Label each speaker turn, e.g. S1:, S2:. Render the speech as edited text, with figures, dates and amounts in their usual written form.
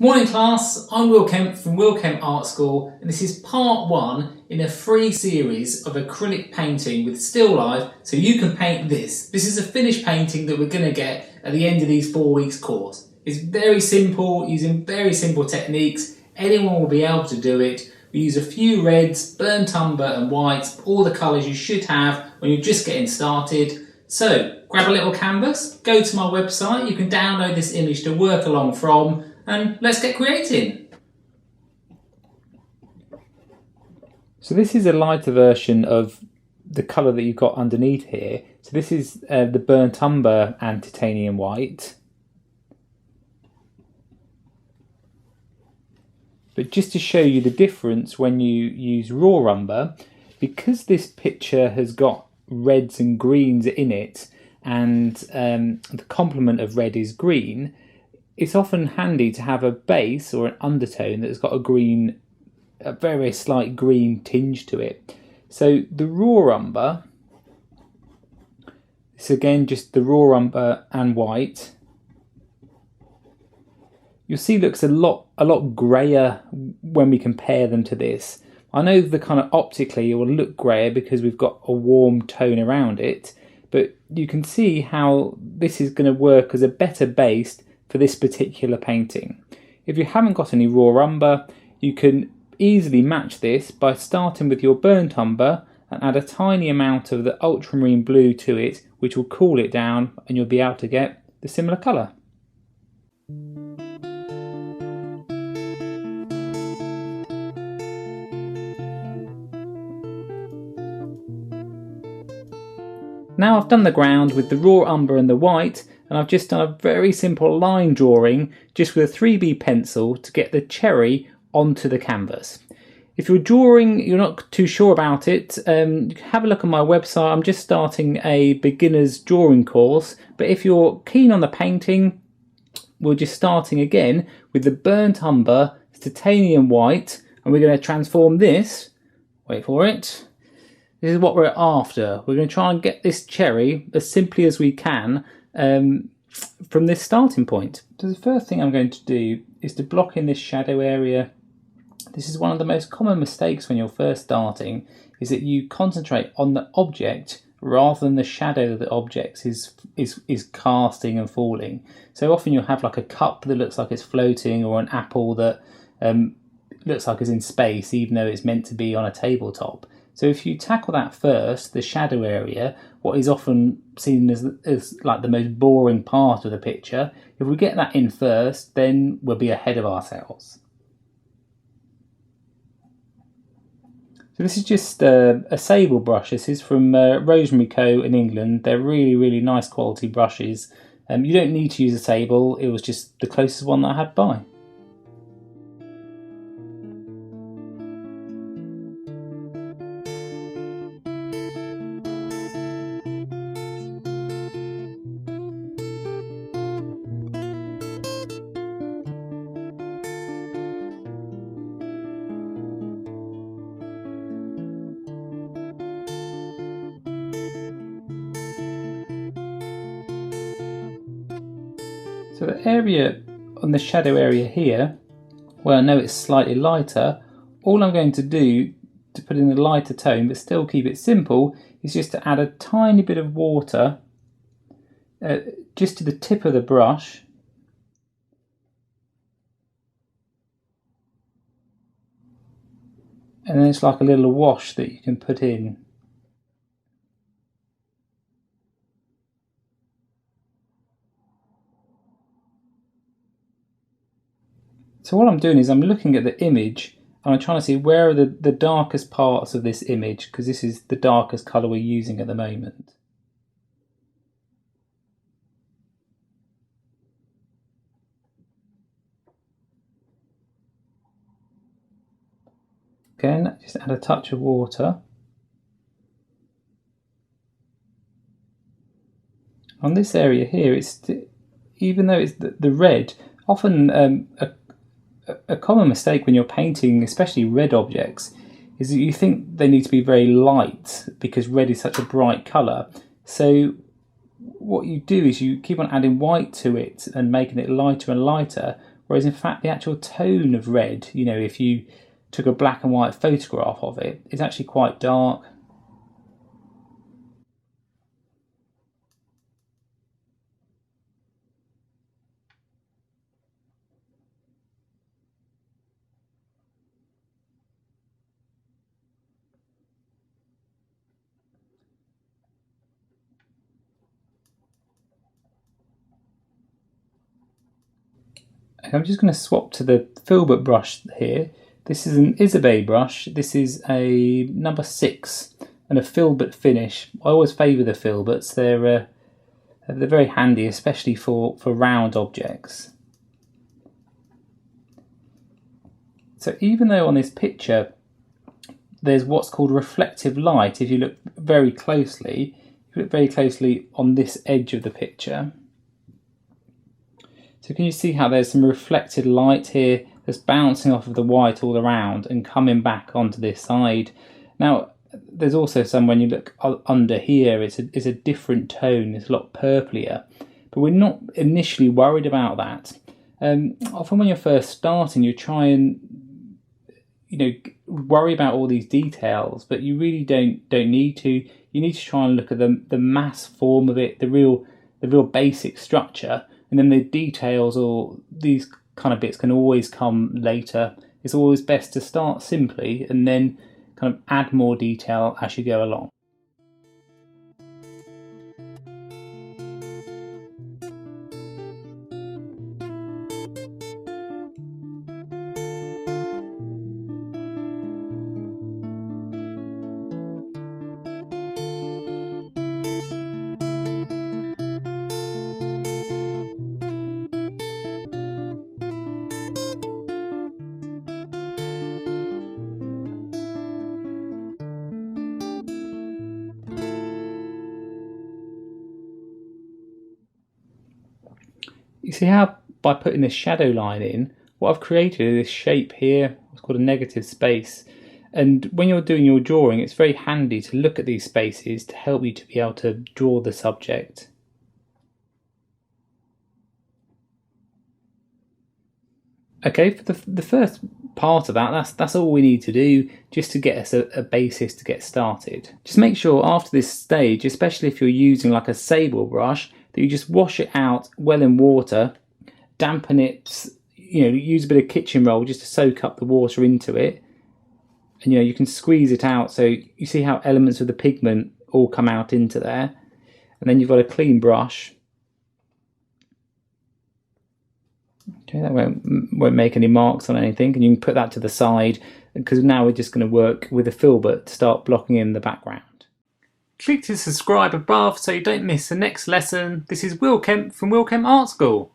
S1: Morning class, I'm Will Kemp from Will Kemp Art School, and this is part 1 in a free series of acrylic painting with still life so you can paint this. This is a finished painting that we're going to get at the end of these 4 weeks course. It's very simple, using very simple techniques. Anyone will be able to do it. We use a few reds, burnt umber and whites, all the colours you should have when you're just getting started. So grab a little canvas, go to my website, you can download this image to work along from, and let's get creating. So this is a lighter version of the colour that you've got underneath here. So this is the burnt umber and titanium white. But just to show you the difference when you use raw umber, because this picture has got reds and greens in it, and the complement of red is green, it's often handy to have a base or an undertone that's got a very slight green tinge to it. So the raw umber, this again just the raw umber and white, you'll see looks a lot greyer when we compare them to this. I know the kind of optically it will look greyer because we've got a warm tone around it, but you can see how this is going to work as a better base for this particular painting. If you haven't got any raw umber, you can easily match this by starting with your burnt umber and add a tiny amount of the ultramarine blue to it, which will cool it down, and you'll be able to get the similar colour. Now I've done the ground with the raw umber and the white, and I've just done a very simple line drawing just with a 3B pencil to get the cherry onto the canvas. If you're drawing, you're not too sure about it, have a look on my website. I'm just starting a beginner's drawing course, but if you're keen on the painting, we're just starting again with the burnt umber, titanium white, and we're going to transform this, wait for it, this is what we're after. We're going to try and get this cherry as simply as we can from this starting point. So the first thing I'm going to do is to block in this shadow area. This is one of the most common mistakes when you're first starting, is that you concentrate on the object rather than the shadow that the object is casting and falling. So often you'll have like a cup that looks like it's floating, or an apple that looks like it's in space even though it's meant to be on a tabletop. So if you tackle that first, the shadow area, what is often seen as like the most boring part of the picture, if we get that in first, then we'll be ahead of ourselves. So this is just a sable brush. This is from Rosemary Co in England. They're really nice quality brushes. You don't need to use a sable, it was just the closest one that I had by. So the area on the shadow area here, where I know it's slightly lighter, all I'm going to do to put in a lighter tone but still keep it simple is just to add a tiny bit of water just to the tip of the brush, and then it's like a little wash that you can put in. So what I'm doing is I'm looking at the image and I'm trying to see where are the darkest parts of this image, because this is the darkest colour we're using at the moment. Again, just add a touch of water. On this area here, even though it's the red, often a common mistake when you're painting, especially red objects, is that you think they need to be very light because red is such a bright colour. So what you do is you keep on adding white to it and making it lighter and lighter, whereas in fact the actual tone of red, you know, if you took a black and white photograph of it, is actually quite dark. I'm just going to swap to the filbert brush here. This is an Isabey brush. This is a number 6 and a filbert finish. I always favour the filberts. They're very handy, especially for round objects. So even though on this picture there's what's called reflective light, if you look very closely, on this edge of the picture. So can you see how there's some reflected light here that's bouncing off of the white all around and coming back onto this side? Now, there's also some, when you look under here, it's a different tone, it's a lot purplier. But we're not initially worried about that. Often when you're first starting, you try and worry about all these details, but you really don't need to. You need to try and look at the mass form of it, the real basic structure, and then the details or these kind of bits can always come later. It's always best to start simply and then kind of add more detail as you go along. You see how by putting this shadow line in, what I've created is this shape here, what's called a negative space. And when you're doing your drawing, it's very handy to look at these spaces to help you to be able to draw the subject. Okay, for the first part of that's all we need to do, just to get us a basis to get started. Just make sure after this stage, especially if you're using like a sable brush, that you just wash it out well in water, dampen it, use a bit of kitchen roll just to soak up the water into it. And you can squeeze it out, so you see how elements of the pigment all come out into there. And then you've got a clean brush. Okay, that won't make any marks on anything, and you can put that to the side, because now we're just going to work with a filbert to start blocking in the background. Click to subscribe above so you don't miss the next lesson. This is Will Kemp from Will Kemp Art School.